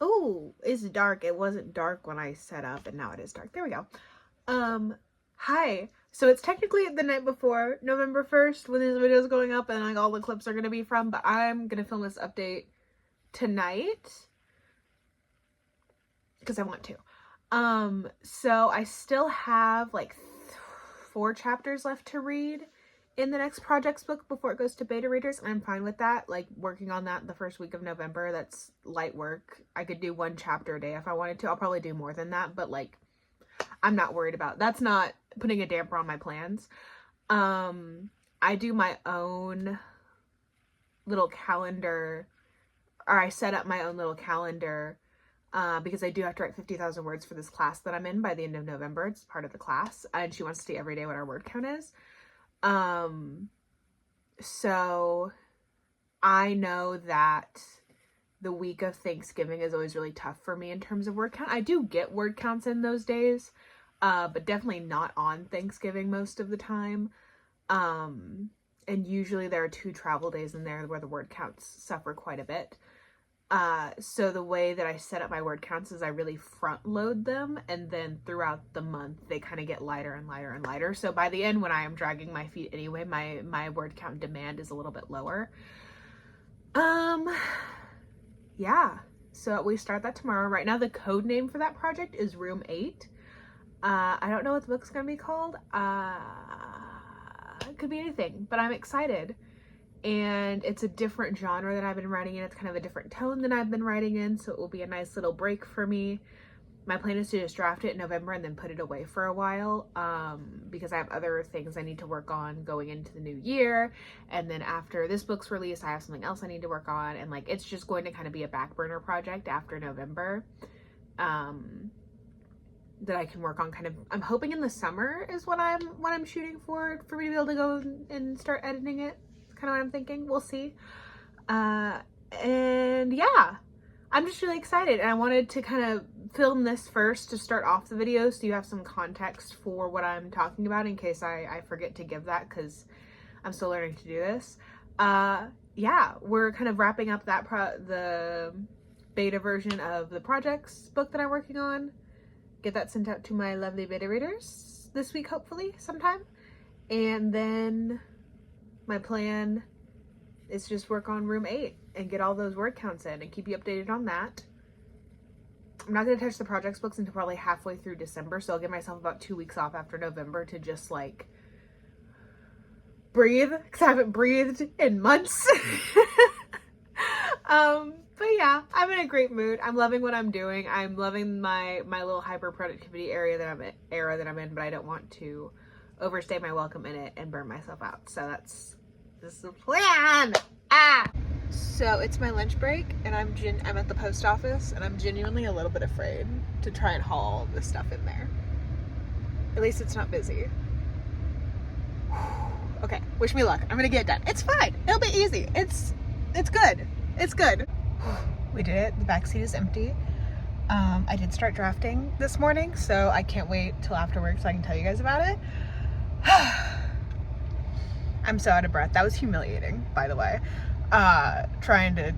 Oh, it's dark. It wasn't dark when I set up, and now it is dark. There we go. Hi. So it's technically the night before November 1st when this video is going up and like all the clips are going to be from, but I'm going to film this update tonight because I want to. So I still have like 4 chapters left to read in the next projects book before it goes to beta readers, and I'm fine with that. Like working on that the first week of November, that's light work. I could do 1 chapter a day if I wanted to. I'll probably do more than that, but like I'm not worried about. That's not putting a damper on my plans. I do my own little calendar, or I set up my own little calendar because I do have to write 50,000 words for this class that I'm in by the end of November. It's part of the class, and she wants to see every day what our word count is. So I know that the week of Thanksgiving is always really tough for me in terms of word count. I do get word counts in those days, but definitely not on Thanksgiving most of the time. And usually there are 2 travel days in there where the word counts suffer quite a bit. So the way that I set up my word counts is I really front load them, and then throughout the month they kind of get lighter and lighter and lighter. So by the end, when I am dragging my feet anyway, my word count demand is a little bit lower. Yeah, so we start that tomorrow. Right now the code name for that project is Room 8. I don't know what the book's gonna be called. It could be anything, but I'm excited. And it's a different genre that I've been writing in. It's kind of a different tone than I've been writing in, so it will be a nice little break for me. My plan is to just draft it in November and then put it away for a while, because I have other things I need to work on going into the new year. And then after this book's released, I have something else I need to work on, and like it's just going to kind of be a back burner project after November, that I can work on kind of, I'm hoping in the summer is what I'm shooting for me to be able to go and start editing it. Kind of what I'm thinking. We'll see. And yeah, I'm just really excited, and I wanted to kind of film this first to start off the video so you have some context for what I'm talking about in case I forget to give that, because I'm still learning to do this. Yeah, we're kind of wrapping up that the beta version of the projects book that I'm working on. Get that sent out to my lovely beta readers this week, hopefully sometime. And then my plan is just work on Room 8 and get all those word counts in and keep you updated on that. I'm not going to touch the projects books until probably halfway through December, so I'll give myself about 2 weeks off after November to just like breathe, because I haven't breathed in months. But yeah, I'm in a great mood. I'm loving what I'm doing. I'm loving my little hyper productivity era that I'm in, but I don't want to overstay my welcome in it and burn myself out. So this is the plan. So it's my lunch break, and I'm at the post office, and I'm genuinely a little bit afraid to try and haul this stuff in there. At least it's not busy. Okay, wish me luck. I'm gonna get it done. It's fine. It'll be easy. It's good. It's good. We did it. The backseat is empty. I did start drafting this morning, so I can't wait till after work so I can tell you guys about it. I'm so out of breath. That was humiliating, by the way. Trying to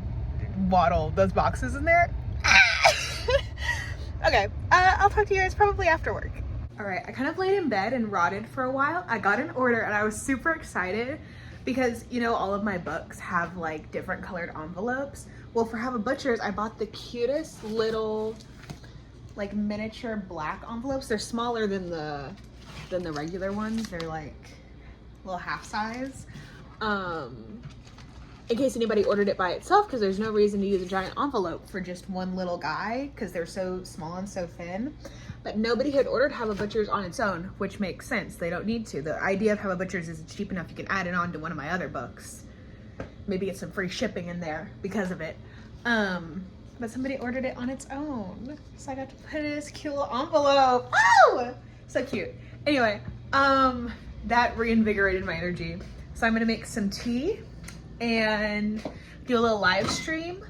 waddle those boxes in there. Okay, I'll talk to you guys probably after work. All right, I kind of laid in bed and rotted for a while. I got an order and I was super excited because, you know, all of my books have like different colored envelopes. Well, for Have a Butcher's, I bought the cutest little like miniature black envelopes. They're smaller than the regular ones. They're like little half size. In case anybody ordered it by itself, because there's no reason to use a giant envelope for just one little guy because they're so small and so thin. But nobody had ordered Have a Butcher's on its own, which makes sense. They don't need to. The idea of Have a Butcher's is cheap enough you can add it on to one of my other books. Maybe get some free shipping in there because of it. But somebody ordered it on its own, so I got to put it in this cute little envelope. Oh, so cute. Anyway, that reinvigorated my energy. So I'm gonna make some tea and do a little live stream,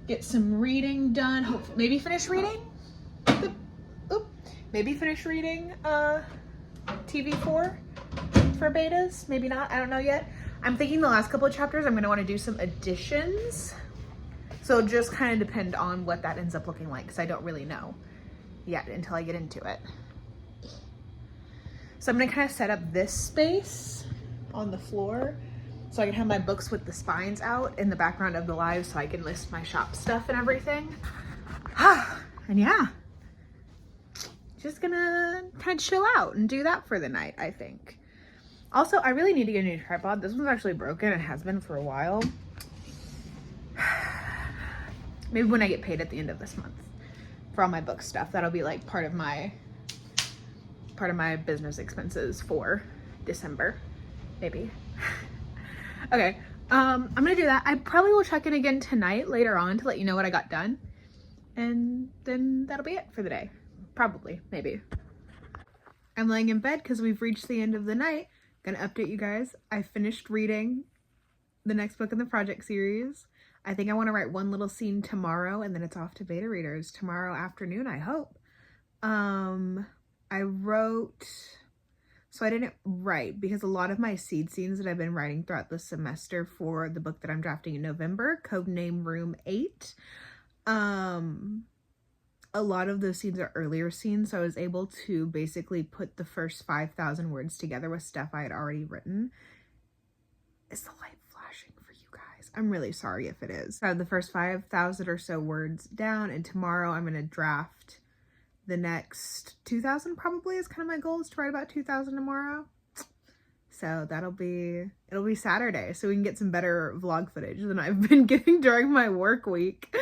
get some reading done, hopefully, maybe finish reading. Maybe finish reading TV4 for betas, maybe not, I don't know yet. I'm thinking the last couple of chapters I'm gonna wanna do some additions. So it'll just kind of depend on what that ends up looking like, because I don't really know yet until I get into it. So I'm gonna kind of set up this space on the floor so I can have my books with the spines out in the background of the live so I can list my shop stuff and everything. And yeah, just gonna kind of chill out and do that for the night, I think. Also, I really need to get a new tripod. This one's actually broken and has been for a while. Maybe when I get paid at the end of this month for all my book stuff, that'll be like part of my business expenses for December, maybe. Okay, I'm gonna do that. I probably will check in again tonight later on to let you know what I got done, and then that'll be it for the day. Probably, maybe. I'm laying in bed because we've reached the end of the night. Gonna update you guys. I finished reading the next book in the project series. I think I want to write one little scene tomorrow, and then it's off to beta readers tomorrow afternoon, I hope. I wrote, so I didn't write because a lot of my seed scenes that I've been writing throughout the semester for the book that I'm drafting in November, Codename Room 8, a lot of those scenes are earlier scenes, so I was able to basically put the first 5,000 words together with stuff I had already written. Is the light flashing for you guys? I'm really sorry if it is. I have the first 5,000 or so words down, and tomorrow I'm going to draft the next 2,000 probably is kind of my goal, is to write about 2,000 tomorrow. So it'll be Saturday, so we can get some better vlog footage than I've been getting during my work week.